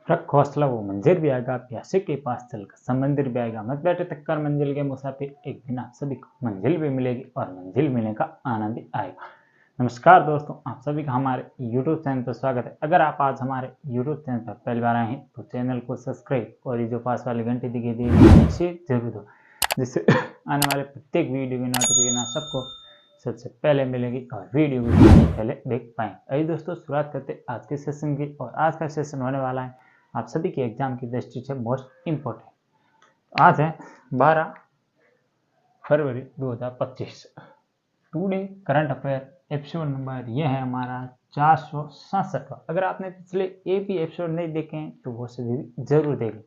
रख हौसला वो मंजिल भी आएगा, प्यासे के पास चलकर समंदिर भी आएगा, मत बैठे तक कर मंजिल के मुसाफिर, एक दिन आप सभी को मंजिल भी मिलेगी और मंजिल मिलने का आनंद भी आएगा। नमस्कार दोस्तों, आप सभी का हमारे YouTube चैनल पर स्वागत है। अगर आप आज हमारे YouTube चैनल पर पहली बार आए हैं तो चैनल को सब्सक्राइब और ये जो पास वाली घंटी दिखाई दे रही है इसे जरूर दो, जिससे आने वाले प्रत्येक वीडियो की नोटिफिकेशन सबको सबसे पहले मिलेगी और वीडियो को सबसे पहले देख पाएंगे। आइए दोस्तों, शुरुआत करते हैं आज के सेशन की। और आज का सेशन होने वाला है आप सभी के एग्जाम की दृष्टि से मोस्ट इम्पोर्टेंट। आज है 12 फरवरी 2025। Today current affair episode number ये है हमारा 467 का। अगर आपने पिछले एक भी एपिसोड नहीं देखे हैं तो वो सभी जरूर देखें,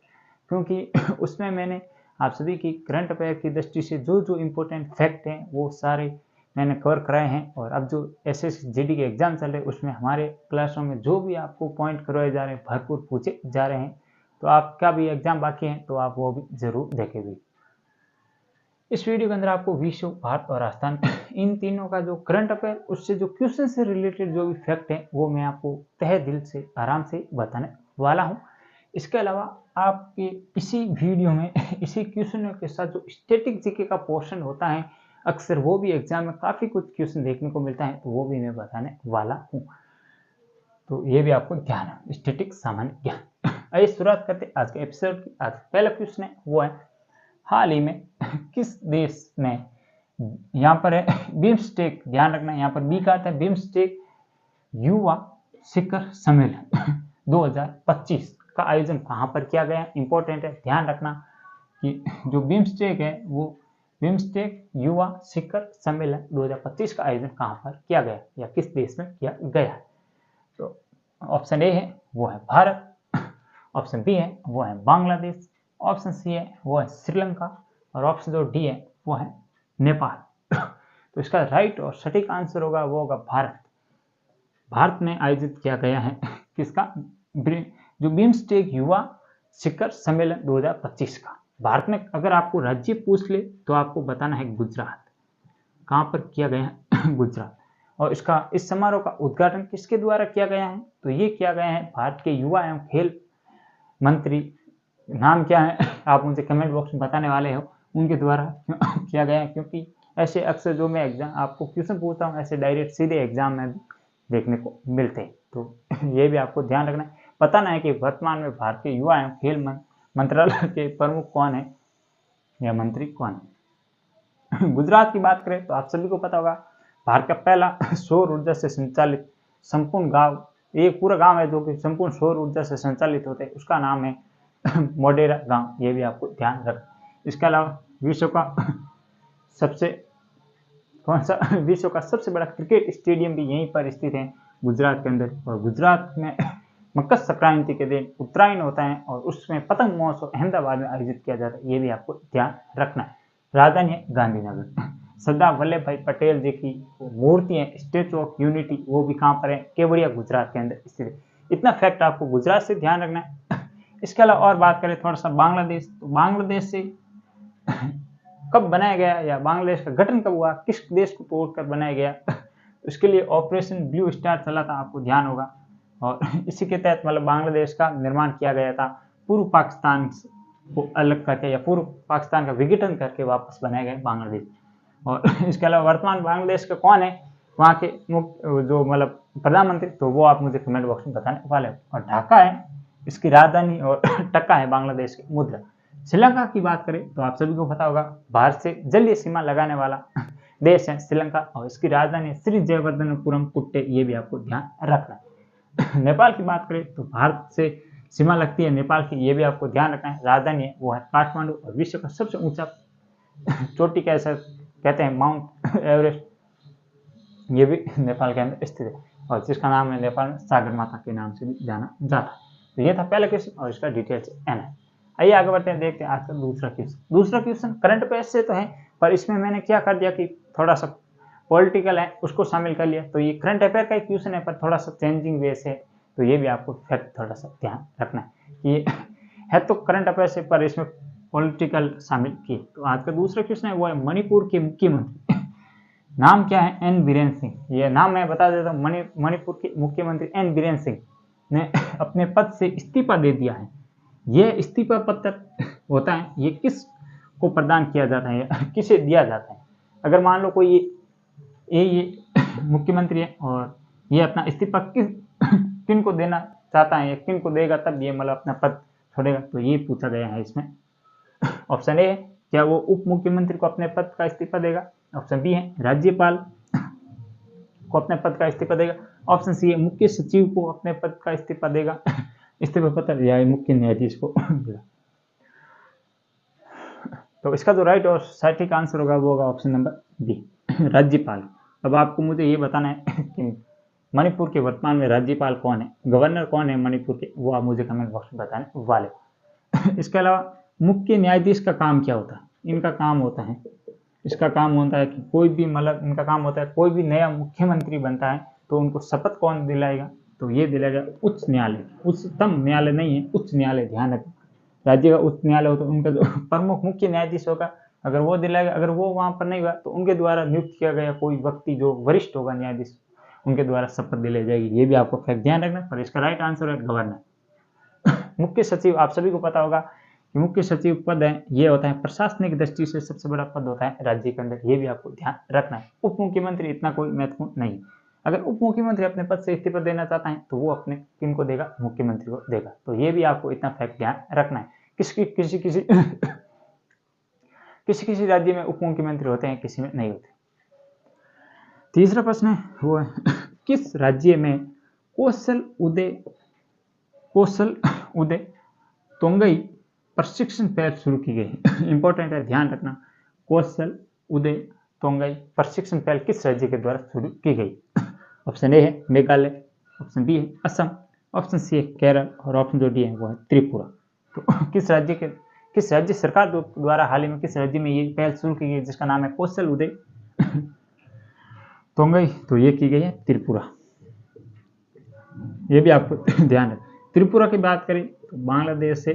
क्योंकि उसमें मैंने आप सभी की करंट अफेयर की दृष्टि से जो जो इम्पोर्टेंट फैक्ट हैं वो सारे मैंने कवर कराए हैं। और अब जो एसएससी जीडी के एग्जाम चल रहे हैं उसमें हमारे क्लासों में जो भी आपको पॉइंट करवाए जा रहे हैं भरपूर पूछे जा रहे हैं। तो आपका भी एग्जाम बाकी है तो आप वो भी जरूर देखेंगे। इस वीडियो के अंदर आपको विश्व, भारत और राजस्थान इन तीनों का जो करंट अफेयर उससे जो क्वेश्चन से रिलेटेड जो भी फैक्ट है वो मैं आपको तहे दिल से आराम से बताने वाला हूं। इसके अलावा आपके इसी वीडियो में इसी क्वेश्चनों के साथ जो स्टैटिक जीके का पोर्शन होता है, अक्सर वो भी एग्जाम में काफ़ी कुछ क्वेश्चन देखने को मिलता है, तो वो भी मैं बताने वाला हूँ। तो ये भी आपको ध्यान है, स्टैटिक सामान्य ज्ञान। आइए शुरुआत करते आज के एपिसोड की। आज पहला क्वेश्चन है वो है हाल ही में किस देश ने, यहाँ पर है बिम्स्टेक, ध्यान रखना यहाँ पर बी का आता है बिम्स्टेक युवा शिखर सम्मेलन 2025 का आयोजन कहाँ पर किया गया। इंपॉर्टेंट है, ध्यान रखना कि जो बिम्स्टेक है वो बिम्स्टेक युवा शिखर सम्मेलन 2025 का आयोजन कहाँ पर किया गया या किस देश में किया गया। तो ऑप्शन ए है वो है भारत, ऑप्शन बी है वो है बांग्लादेश, ऑप्शन सी है वो है श्रीलंका और ऑप्शन जो डी है वो है नेपाल। तो इसका राइट और सटीक आंसर होगा वो होगा भारत। भारत में आयोजित किया गया है किसका, जो बिम्स्टेक युवा शिखर सम्मेलन 2025 का। भारत में अगर आपको राज्य पूछ ले तो आपको बताना है गुजरात। कहाँ पर किया गया है गुजरात। और इसका इस समारोह का उद्घाटन किसके द्वारा किया गया है, तो ये किया गया है भारत के युवा एवं खेल मंत्री, नाम क्या है आप मुझे कमेंट बॉक्स में बताने वाले हो, उनके द्वारा किया गया है। क्योंकि ऐसे अक्सर जो मैं एग्जाम आपको क्वेश्चन पूछता हूँ ऐसे डायरेक्ट सीधे एग्जाम में देखने को मिलते हैं, तो ये भी आपको ध्यान रखना है। बताना है कि वर्तमान में भारत के युवा एवं खेल मंत्रालय के प्रमुख कौन है या मंत्री कौन है। गुजरात की बात करें तो आप सभी को पता होगा भारत का पहला सौर ऊर्जा से संचालित संपूर्ण गांव, एक पूरा गांव है जो कि संपूर्ण सौर ऊर्जा से संचालित होते हैं, उसका नाम है मोडेरा गांव। ये भी आपको ध्यान रखना। इसके अलावा विश्व का सबसे बड़ा क्रिकेट स्टेडियम भी यहीं पर स्थित है गुजरात के अंदर। और गुजरात में मकर संक्रांति के दिन उत्तरायण होता है और उसमें पतंग महोत्सव अहमदाबाद में आयोजित किया जाता है, ये भी आपको ध्यान रखना है। राजधानी है गांधीनगर। सरदार वल्लभ भाई पटेल जी की मूर्ति है स्टेचू ऑफ यूनिटी, वो भी कहाँ पर है, केवड़िया गुजरात के अंदर स्थित है। इतना फैक्ट आपको गुजरात से ध्यान रखना है। इसके अलावा और बात करें थोड़ा सा बांग्लादेश, तो बांग्लादेश से कब बनाया गया या बांग्लादेश का गठन कब हुआ, किस देश को तोड़कर बनाया गया, तो इसके लिए ऑपरेशन ब्लू स्टार चला था, आपको ध्यान होगा। और इसी के तहत मतलब बांग्लादेश का निर्माण किया गया था, पूर्व पाकिस्तान को अलग करके या पूर्व पाकिस्तान का विघटन करके वापस बनाया गया बांग्लादेश। और इसके अलावा वर्तमान बांग्लादेश का कौन है वहाँ के मुख्य जो मतलब प्रधानमंत्री, तो वो आप मुझे कमेंट बॉक्स में बताने वाले हो। और ढाका है इसकी राजधानी और टक्का है बांग्लादेश की मुद्रा। श्रीलंका की बात करें तो आप सभी को पता होगा भारत से जलीय सीमा लगाने वाला देश है श्रीलंका और इसकी राजधानी है श्री जयवर्धनपुरम कुट्टे, ये भी आपको ध्यान रखना है। नेपाल की बात करें तो भारत से सीमा लगती है नेपाल की, ये भी आपको ध्यान रखना है। राजधानी है वो है काठमांडू और विश्व का सबसे ऊंचा चोटी कैसे कहते हैं माउंट एवरेस्ट, ये भी नेपाल के अंदर स्थित है और जिसका नाम है नेपाल में सागर माता के नाम से भी जाना जाता है। तो ये था पहला क्वेश्चन और इसका डिटेल से एन है। आइए आगे बढ़ते हैं, देखते हैं आज का दूसरा क्वेश्चन। दूसरा क्वेश्चन करंट अफेयर से तो है पर इसमें मैंने क्या कर दिया कि थोड़ा सा पॉलिटिकल है उसको शामिल कर लिया। तो ये करंट अफेयर का एक क्वेश्चन है पर थोड़ा सा चेंजिंग वे से, तो ये भी आपको फैक्ट थोड़ा सा ध्यान रखना है। ये है तो करंट अफेयर से पर इसमें पॉलिटिकल शामिल किए। तो आज का दूसरा क्वेश्चन है वो है मणिपुर के मुख्यमंत्री नाम क्या है, एन बीरेन सिंह। ये नाम मैं बता देता हूँ, मणिपुर के मुख्यमंत्री एन बीरेन सिंह, ने अपने पद से इस्तीफा दे दिया है। यह इस्तीफा पत्र होता है, ये किस को प्रदान किया जाता है, किसे दिया जाता है। अगर मान लो कोई ये मुख्यमंत्री है और ये अपना इस्तीफा किन को देना चाहता है या किन को देगा तब ये मतलब अपना पद छोड़ेगा, तो ये पूछा गया है इसमें। ऑप्शन ए है, क्या वो उप मुख्यमंत्री को अपने पद का इस्तीफा देगा। ऑप्शन बी है, राज्यपाल को अपने पद का इस्तीफा देगा। ऑप्शन सी है, मुख्य सचिव को अपने पद का इस्तीफा देगा इस्तीफा पत्र, या मुख्य न्यायाधीश को देगा। तो इसका जो राइट और सटीक आंसर होगा वो होगा ऑप्शन नंबर बी, राज्यपाल। अब आपको मुझे ये बताना है कि मणिपुर के वर्तमान में राज्यपाल कौन है, गवर्नर कौन है मणिपुर के, वो आप मुझे कमेंट बॉक्स में बताने वाले। इसके अलावा मुख्य न्यायाधीश का काम क्या होता है, इनका काम होता है, इसका काम होता है कि कोई भी मतलब इनका काम होता है, कोई भी नया मुख्यमंत्री बनता है तो उनको शपथ कौन दिलाएगा, तो ये दिलाएगा उच्च न्यायालय। उच्चतम न्यायालय नहीं है, उच्च न्यायालय, ध्यान रखना। राज्य का उच्च न्यायालय हो तो उनका जो प्रमुख मुख्य न्यायाधीश होगा, अगर वो दिलाएगा, अगर वो वहां पर नहीं हुआ तो उनके द्वारा नियुक्त किया गया कोई व्यक्ति जो वरिष्ठ होगा न्यायाधीश, उनके द्वारा शपथ दिलाई जाएगी। ये भी आपको फैक्ट ध्यान रखना। पर इसका राइट आंसर है गवर्नर। मुख्य सचिव, आप सभी को पता होगा कि मुख्य सचिव पद है, ये होता है प्रशासनिक दृष्टि से सबसे बड़ा पद होता है राज्य के अंदर, ये भी आपको ध्यान रखना है। उप मुख्यमंत्री इतना कोई महत्वपूर्ण नहीं। अगर उप मुख्यमंत्री अपने पद से इस्तीफा देना चाहता है तो वो अपने किन को देगा, मुख्यमंत्री को देगा। तो ये भी आपको इतना फैक्ट ध्यान रखना है। किसी राज्य में उप मुख्यमंत्री होते हैं, किसी में नहीं होते। तीसरा प्रश्न है वो है किस राज्य में कौशल उदय तोंगई प्रशिक्षण पहल शुरू की गई। इंपॉर्टेंट है, ध्यान रखना। कौशल उदय तोंगई प्रशिक्षण पहल किस राज्य के द्वारा शुरू की गई। ऑप्शन ए है मेघालय, ऑप्शन बी है असम, ऑप्शन सी है केरल, और ऑप्शन जो डी है वो है त्रिपुरा। तो किस राज्य सरकार द्वारा हाल ही में किस राज्य में ये पहल शुरू की गई जिसका नाम है कौशल उदय तोंगई, तो ये की गई है त्रिपुरा। ये भी आपको ध्यान है। त्रिपुरा की बात करें तो बांग्लादेश से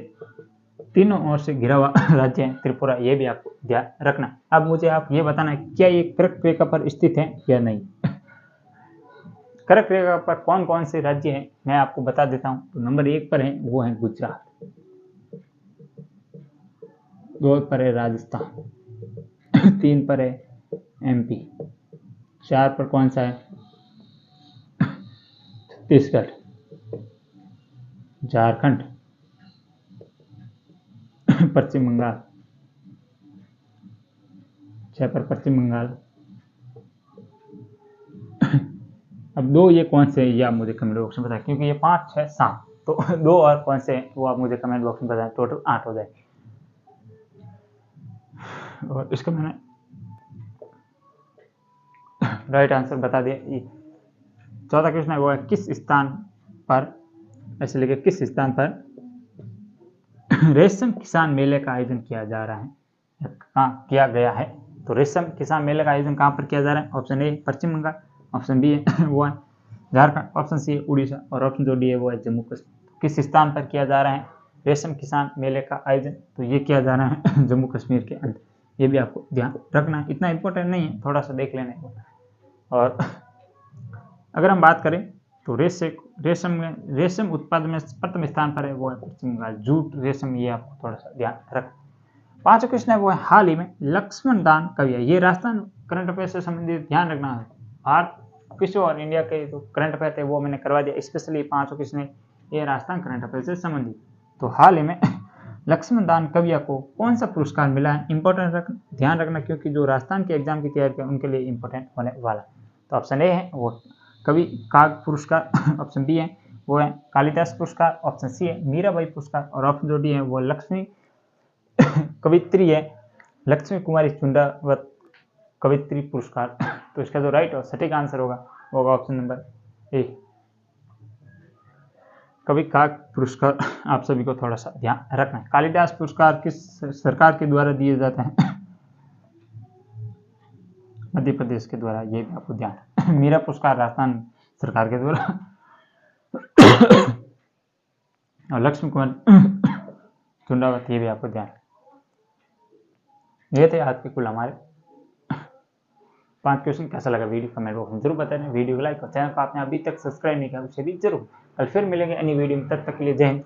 तीनों ओर से घिरा हुआ राज्य है त्रिपुरा, ये भी आपको ध्यान रखना। अब मुझे आप ये बताना है क्या ये कर्क रेखा पर स्थित है या नहीं। कर्क रेखा पर कौन कौन से राज्य हैं मैं आपको बता देता हूं। तो नंबर 1 पर है वो है गुजरात, 2 पर है राजस्थान, 3 पर है एमपी, 4 पर कौन सा है छत्तीसगढ़, झारखंड, पश्चिम बंगाल, 6 पर पश्चिम बंगाल। अब 2 ये कौन से ये आप मुझे कमेंट बॉक्स में बताएं, क्योंकि ये 5, 6, 7, तो 2 और कौन से वो आप मुझे कमेंट बॉक्स में बताएं, टोटल 8 हो जाए। और इसका मैंने राइट आंसर बता दिया। 14 क्वेश्चन है वो है किस स्थान पर, ऐसे लिखे किस स्थान पर रेशम किसान मेले का आयोजन किया जा रहा है, कहाँ किया गया है। तो रेशम किसान मेले का आयोजन कहाँ पर किया जा रहा है। Option A Paschim Bengal, option B है वो है झारखंड, ऑप्शन सी है उड़ीसा, और ऑप्शन जो डी है वो है जम्मू कश्मीर। किस स्थान पर किया जा रहा है रेशम किसान मेले का आयोजन, तो ये किया जा रहा है जम्मू कश्मीर के अंदर। ये भी आपको ध्यान रखना है, इतना इंपॉर्टेंट नहीं है, थोड़ा सा देख लेने को। और अगर हम बात करें तो रेशम उत्पादन में प्रथम स्थान पर है वो है पश्चिम बंगाल, जूट रेशम, ये आपको थोड़ा सा ध्यान रखना। 5वां क्वेश्चन है वो है हाल ही में लक्ष्मण दान कब है। ये राजस्थान करंट अफेयर से संबंधित ध्यान रखना है। भारत विश्व और इंडिया के जो करंट अफेयर थे वो मैंने करवा दिया, स्पेशली 5वां क्वेश्चन है ये राजस्थान करंट अफेयर से संबंधित। तो हाल ही में लक्ष्मण दान कविया को कौन सा पुरस्कार मिला है, इंपॉर्टेंट ध्यान रखना, क्योंकि जो राजस्थान के एग्जाम की तैयारी है उनके लिए इंपॉर्टेंट होने वाला। तो ऑप्शन ए है वो कवि काग पुरस्कार, ऑप्शन बी है वो है कालिदास पुरस्कार, ऑप्शन सी है मीराबाई पुरस्कार, और ऑप्शन जो डी है वो लक्ष्मी कवित्री है लक्ष्मी कुमारी चुंडावत कवित्री पुरस्कार। तो इसका जो राइट और सटीक आंसर होगा वो होगा ऑप्शन नंबर ए, कवि काग पुरस्कार। आप सभी को थोड़ा सा ध्यान रखना है। कालिदास पुरस्कार किस सरकार के द्वारा दिए जाते हैं, मध्य प्रदेश के द्वारा, ये भी आपको ध्यान। मीरा पुरस्कार राजस्थान सरकार के द्वारा, और लक्ष्मी कुमार चुंडावत, ये भी आपको ध्यान। ये थे आज के कुल हमारे 5 क्वेश्चन। कैसा लगा वीडियो कमेंट बॉक्स में जरूर बताएं। वीडियो को लाइक और चैनल को आपने अभी तक सब्सक्राइब नहीं किया उसे भी जरूर कल फिर मिलेंगे अन्य वीडियो में, तब तक के लिए जय हिंद।